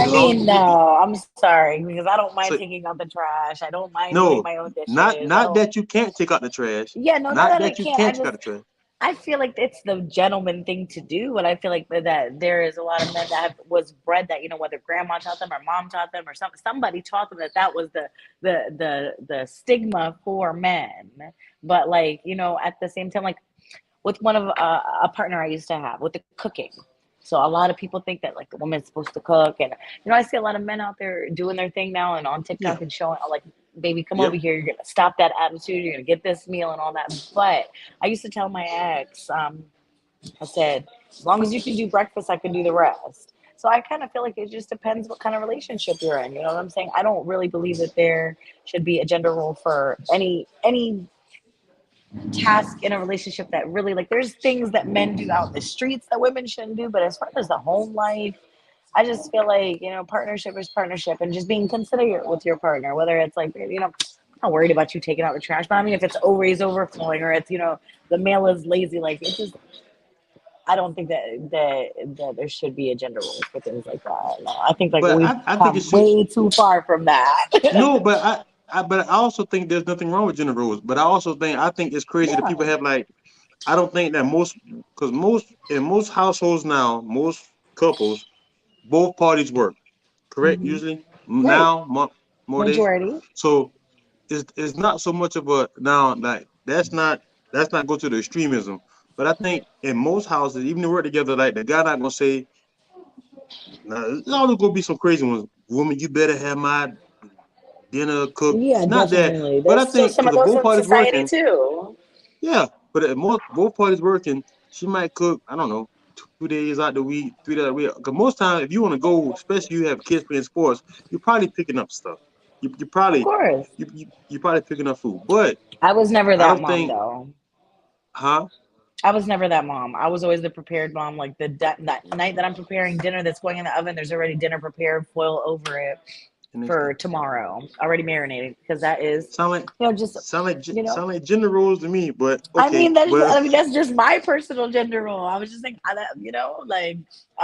as long as mean, we no, I'm sorry because I don't mind so taking out the trash. I don't mind doing no, my own not dishes. I not don't. that you can't take out the trash, Yeah, no, not not that I that you can't. I can't take out just the trash. I feel like it's the gentleman thing to do, and I feel like that there is a lot of men that was bred that whether grandma taught them or mom taught them or somebody taught them that was the stigma for men. But like at the same time, like with one of a partner I used to have with the cooking. So a lot of people think that like a woman's supposed to cook, and I see a lot of men out there doing their thing now and on Yeah. TikTok and showing like, baby, come over Yep. here. You're gonna stop that attitude. You're gonna get this meal and all that. But I used to tell my ex, I said, as long as you can do breakfast, I can do the rest. So I kind of feel like it just depends what kind of relationship you're in. You know what I'm saying? I don't really believe that there should be a gender role for any task in a relationship that really like there's things that men do out in the streets that women shouldn't do, but as far as the home life, I just feel like, partnership is partnership and just being considerate with your partner, whether it's like, I'm not worried about you taking out the trash, but I mean, if it's always overflowing or it's, the male is lazy, like it's just, I don't think that there should be a gender role for things like that. No, I think like But we've I think it come should. way too far from that. No, but but I also think there's nothing wrong with gender roles. But I think it's crazy that people Yeah. have like. I don't think that because in most households now, most couples, both parties work. Correct, Hmm. usually Right. now more days. Majority. So it's not so much of a now like that's not go to the extremism. But I think in most houses, even if we work together, like the guy not gonna say, now there's always gonna be some crazy ones. Woman, you better have my dinner cooked. Yeah, Not that, definitely. but I There's still think some because of if those both in parties society working, too. yeah. But if both parties working, she might cook. I don't know, 2 days out the week, 3 days out the week. Because most times, if you want to go, especially you have kids playing sports, you're probably picking up stuff. You Of probably course. you probably picking up food. But I was never I that don't mom think, though. huh? I was never that mom. I was always the prepared mom. Like that night that I'm preparing dinner that's going in the oven, there's already dinner prepared, foil over it And next for time, tomorrow, already marinated because that is, sound like just you know. sound like gender roles to me. But I okay, mean, that's but I mean that's just my personal gender role. I was just thinking, like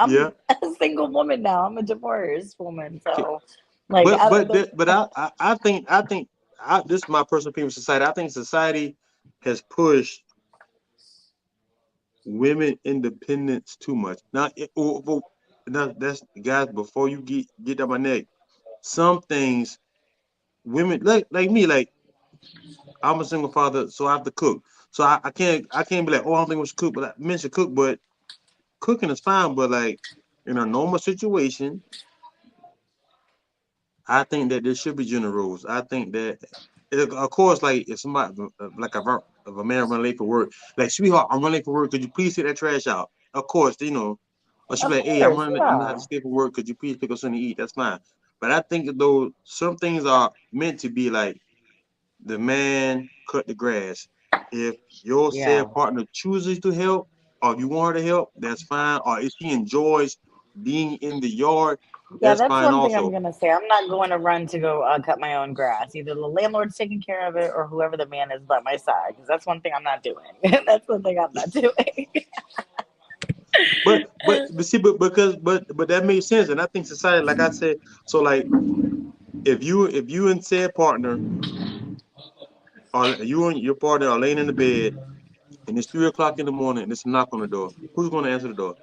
yeah. I'm a single woman now. I'm a divorced woman, Okay. so like But this is my personal opinion of society. I think society has pushed women independence too much. Now, that's guys. Before you get down my neck, some things women like me. Like I'm a single father, so I have to cook. So I can't be like, oh, I don't think we should cook, but men should cook. But cooking is fine. But like in a normal situation, I think that there should be gender roles. I think that, of course, like if somebody, like if a man run late for work, like sweetheart, I'm running late for work. Could you please take that trash out? Of course, or she be of like, hey, course, I'm gonna have to yeah, stay for work. Could you please pick up something to eat? That's fine. But I think that though some things are meant to be like the man cut the grass. If your yeah. said partner chooses to help, or if you want her to help, that's fine. Or if she enjoys being in the yard, Yeah, that's that's fine one thing I'm also. gonna say. I'm not going to run to go cut my own grass. Either the landlord's taking care of it or whoever the man is by my side. Because that's one thing I'm not doing. That's one thing I'm not doing. But see, but that makes sense, and I think society, like I said, so like if you and said partner, or you and your partner are laying in the bed, and it's 3 o'clock in the morning, and it's a knock on the door, who's going to answer the door?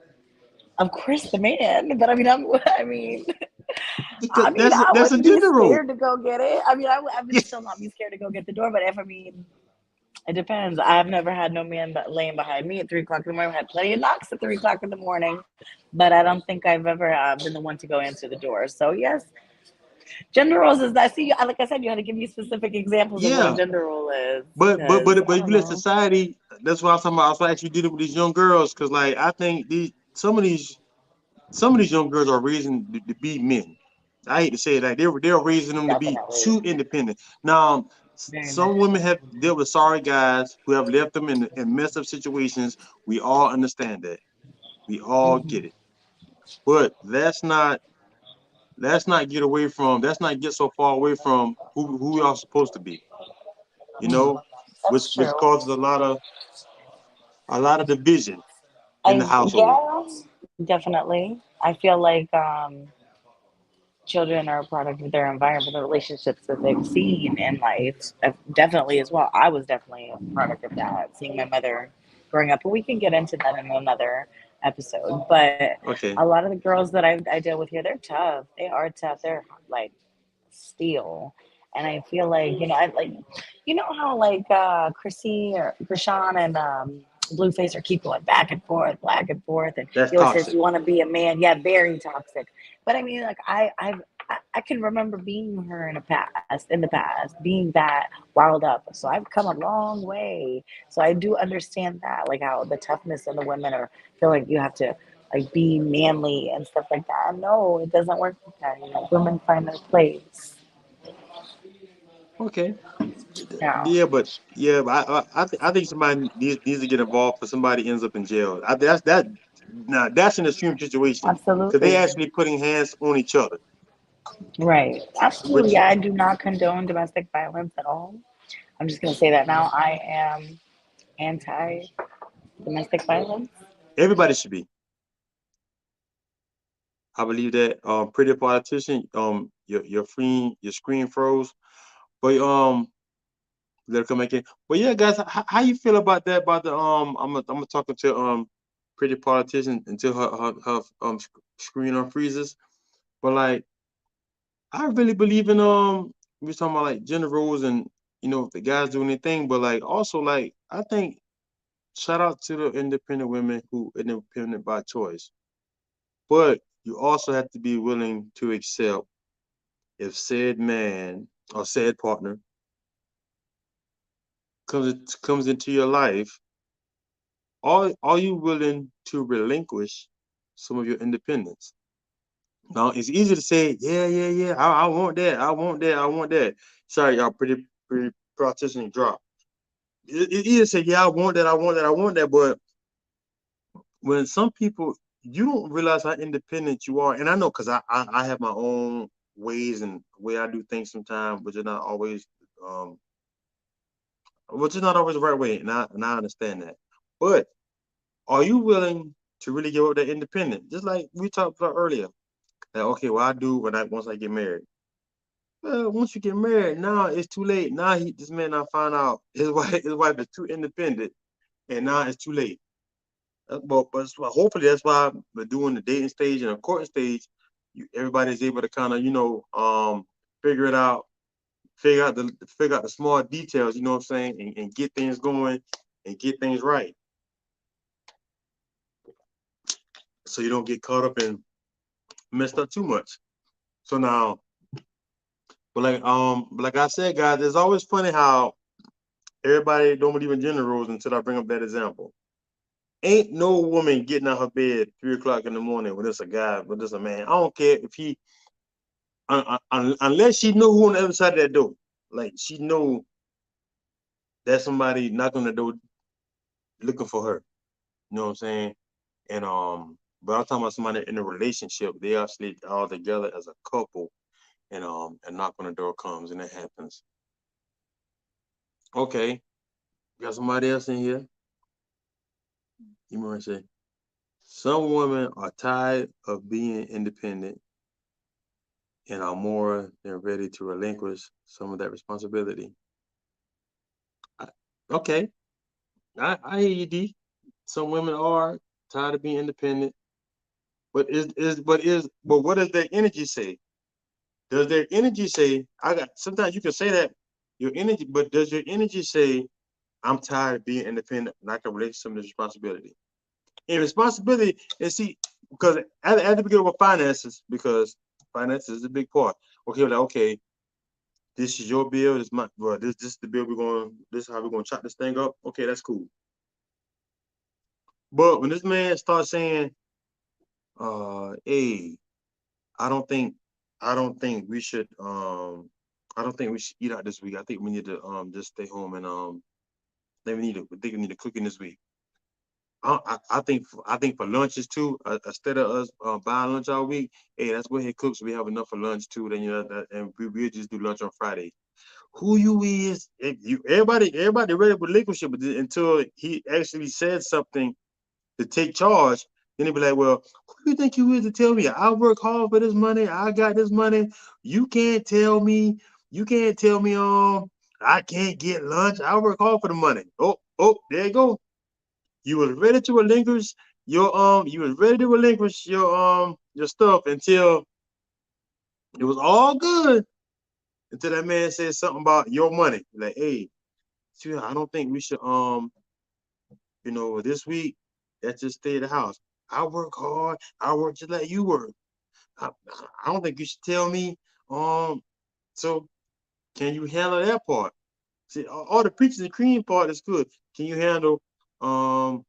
Of course, the man. But I mean, I mean, Because I that's a wouldn't be gender role. scared to go get it. I mean, I would Yeah, still not be scared to go get the door. But if I mean, it depends. I've never had no man but laying behind me at 3 o'clock in the morning. I've had plenty of knocks at 3 o'clock in the morning, but I don't think I've ever been the one to go answer the door. So yes, gender roles is that. See, like I said, you had to give me specific examples of what a yeah. gender role is, But because I but if don't you let know. society, that's why I'm talking about. I was actually dealing with these young girls, because like I think some of these young girls are raising to be men. I hate to say it, like they're raising them to be Definitely, too independent. Now, very some much. women have dealt with sorry guys who have left them in messed up situations. We all understand that. We all Hmm. get it. But that's not get so far away from who we are supposed to be, you Hmm. know, which That's which true. causes a lot of division in the household. Yeah, definitely. I feel like children are a product of their environment, the relationships that they've seen in life. Definitely as well. I was definitely a product of that, seeing my mother growing up. But we can get into that in another episode. But a Okay. lot of the girls that I deal with here, they're tough. They are tough. They're like steel. And I feel like, I like, how like Chrissy or Krishan and Blueface are keep going back and forth, and That's he always says, toxic. "You want to be a man?" Yeah, very toxic. But I mean, like I can remember being her in the past, being that wild up. So I've come a long way. So I do understand that, like how the toughness of the women are feel like you have to like be manly and stuff like that. No, it doesn't work like that. Women find their place. Okay. No, I think somebody needs to get involved for somebody ends up in jail. That's an extreme situation because they absolutely. actually putting hands on each other, Right. Absolutely. which I do not condone domestic violence at all. I'm just going to say that now. I am anti domestic violence. everybody should be. I believe that pretty politician, your screen froze, but let it come back in. But yeah, guys, how you feel about that? About the I'm talking to pretty politician until her screen unfreezes. But like, I really believe in we was talking about like gender roles and the guys doing their thing, but like also like I think shout out to the independent women who independent by choice. But you also have to be willing to accept if said man or said partner comes into your life, are you willing to relinquish some of your independence? Now it's easy to say, yeah, yeah, yeah, I want that, I want that, I want that. Sorry, y'all, pretty partition drop. It's easy to say, yeah, I want that, I want that, I want that, but when some people, you don't realize how independent you are, and I know because I have my own ways and way I do things sometimes, um, which is not always the right way, and I understand that. But are you willing to really give up that independent? Just like we talked about earlier. That okay, well I do when I once I get married. Well, once you get married, now it's too late. Now this man now find out his wife is too independent, and now it's too late. But hopefully that's why we're doing the dating stage and the courting stage. Everybody's able to kind of figure it out, figure out the small details. You know what I'm saying, and get things going and get things right, so you don't get caught up and messed up too much. So now, like I said, guys, it's always funny how everybody don't believe in gender roles until I bring up that example. Ain't no woman getting out her bed 3 o'clock in the morning when it's a guy, when it's a man. I don't care if he, unless she know who on the other side of that door. Like she know that somebody knocking on the door looking for her. You know what I'm saying? And but I'm talking about somebody in a relationship. They actually all together as a couple, and knock on the door comes and it happens. Okay, got somebody else in here. You might say some women are tired of being independent and are more than ready to relinquish some of that responsibility. I, okay, I hear you, D. Some women are tired of being independent, but what does their energy say? Does their energy say I got? Sometimes you can say that your energy, but does your energy say I'm tired of being independent and I can relate some of this responsibility? And responsibility, and see, because at the beginning of finances, because finances is a big part. Okay, like okay, this is your bill. This my well, this is the bill we're going. This is how we're going to chop this thing up. Okay, that's cool. But when this man starts saying, hey, I don't think, I don't think we should, I don't think we should eat out this week. I think we need to just stay home and I think we need to cook in this week. I think for lunches too, instead of us buying lunch all week, hey, let's go ahead and cook so we have enough for lunch too. Then and we'll just do lunch on Friday. Who you is? Everybody ready to relinquish it, but until he actually said something to take charge, then he be like, "Well, who you think you is to tell me? I work hard for this money. I got this money. You can't tell me. You can't tell me. I can't get lunch. I work hard for the money. Oh, there you go. You was ready to relinquish you was ready to relinquish your stuff until it was all good until that man said something about your money. Like, hey, see, I don't think we should this week let's just stay at the house. I work hard. I work just like you work. I, I don't think you should tell me. Um, so can you handle that part? See, all the peaches and cream part is good. Can you handle? Um,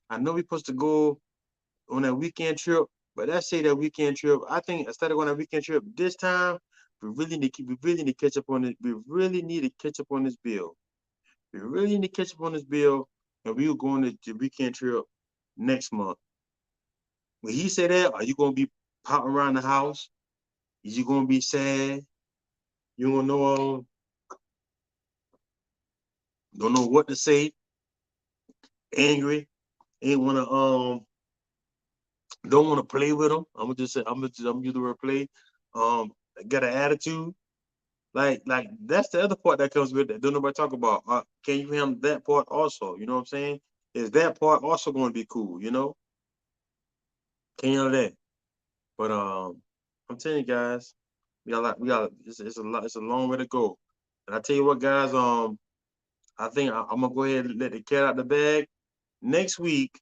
I know we're supposed to go on that weekend trip. But let's say that weekend trip, I think instead of going on a weekend trip this time, we really need to catch up on this. We really need to catch up on this bill. We really need to catch up on this bill, and we were going to the weekend trip next month. When he said that, are you gonna be popping around the house? Is you gonna be sad? You don't know what to say, angry, ain't wanna don't wanna play with him. I'm gonna just say I'm gonna use the word play. Um, got an attitude. Like that's the other part that comes with that. Don't nobody talk about. Can you handle that part also? You know what I'm saying? Is that part also going to be cool? You know? Can you handle that? But I'm telling you guys, it's a lot. It's a long way to go. And I tell you what, guys. I think I'm gonna go ahead and let the cat out the bag. Next week,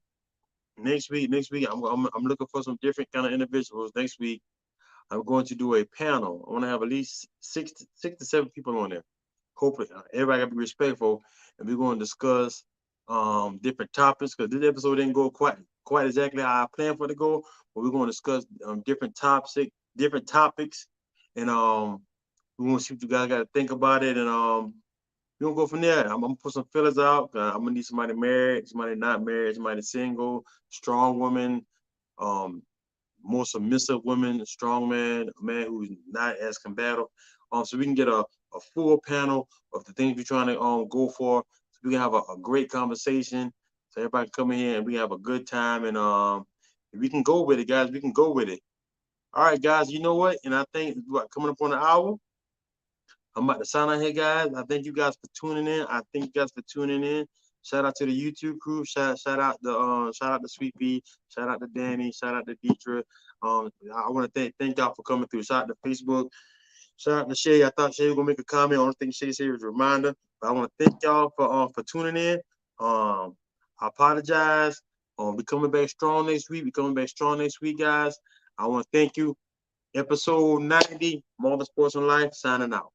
next week, I'm looking for some different kind of individuals. Next week, I'm going to do a panel. I want to have at least six to seven people on there. Hopefully, everybody got to be respectful, and we're going to discuss different topics because this episode didn't go quite exactly how I planned for it to go. But we're going to discuss different topics, and we want to see what you guys got to think about it, and we're gonna go from there. I'm gonna put some fillers out. I'm gonna need somebody married, somebody not married, somebody single, strong woman, um, more submissive woman, a strong man, a man who's not as combative. So we can get a full panel of the things we're trying to go for. So we can have a great conversation. So everybody can come in here and we have a good time and if we can go with it, guys. We can go with it. All right, guys. You know what? And I think coming up on an hour. I'm about to sign out here, guys. I thank you guys for tuning in. I thank you guys for tuning in. Shout out to the YouTube crew. Shout out to Sweet Pea. Shout out to Danny. Shout out to Deidre. I want to thank y'all for coming through. Shout out to Facebook. Shout out to Shay. I thought Shay was gonna make a comment. Only thing Shay said was a reminder. But I want to thank y'all for tuning in. I apologize. We coming back strong next week. We coming back strong next week, guys. I want to thank you. Episode 90, Marvin Sports and Life, signing out.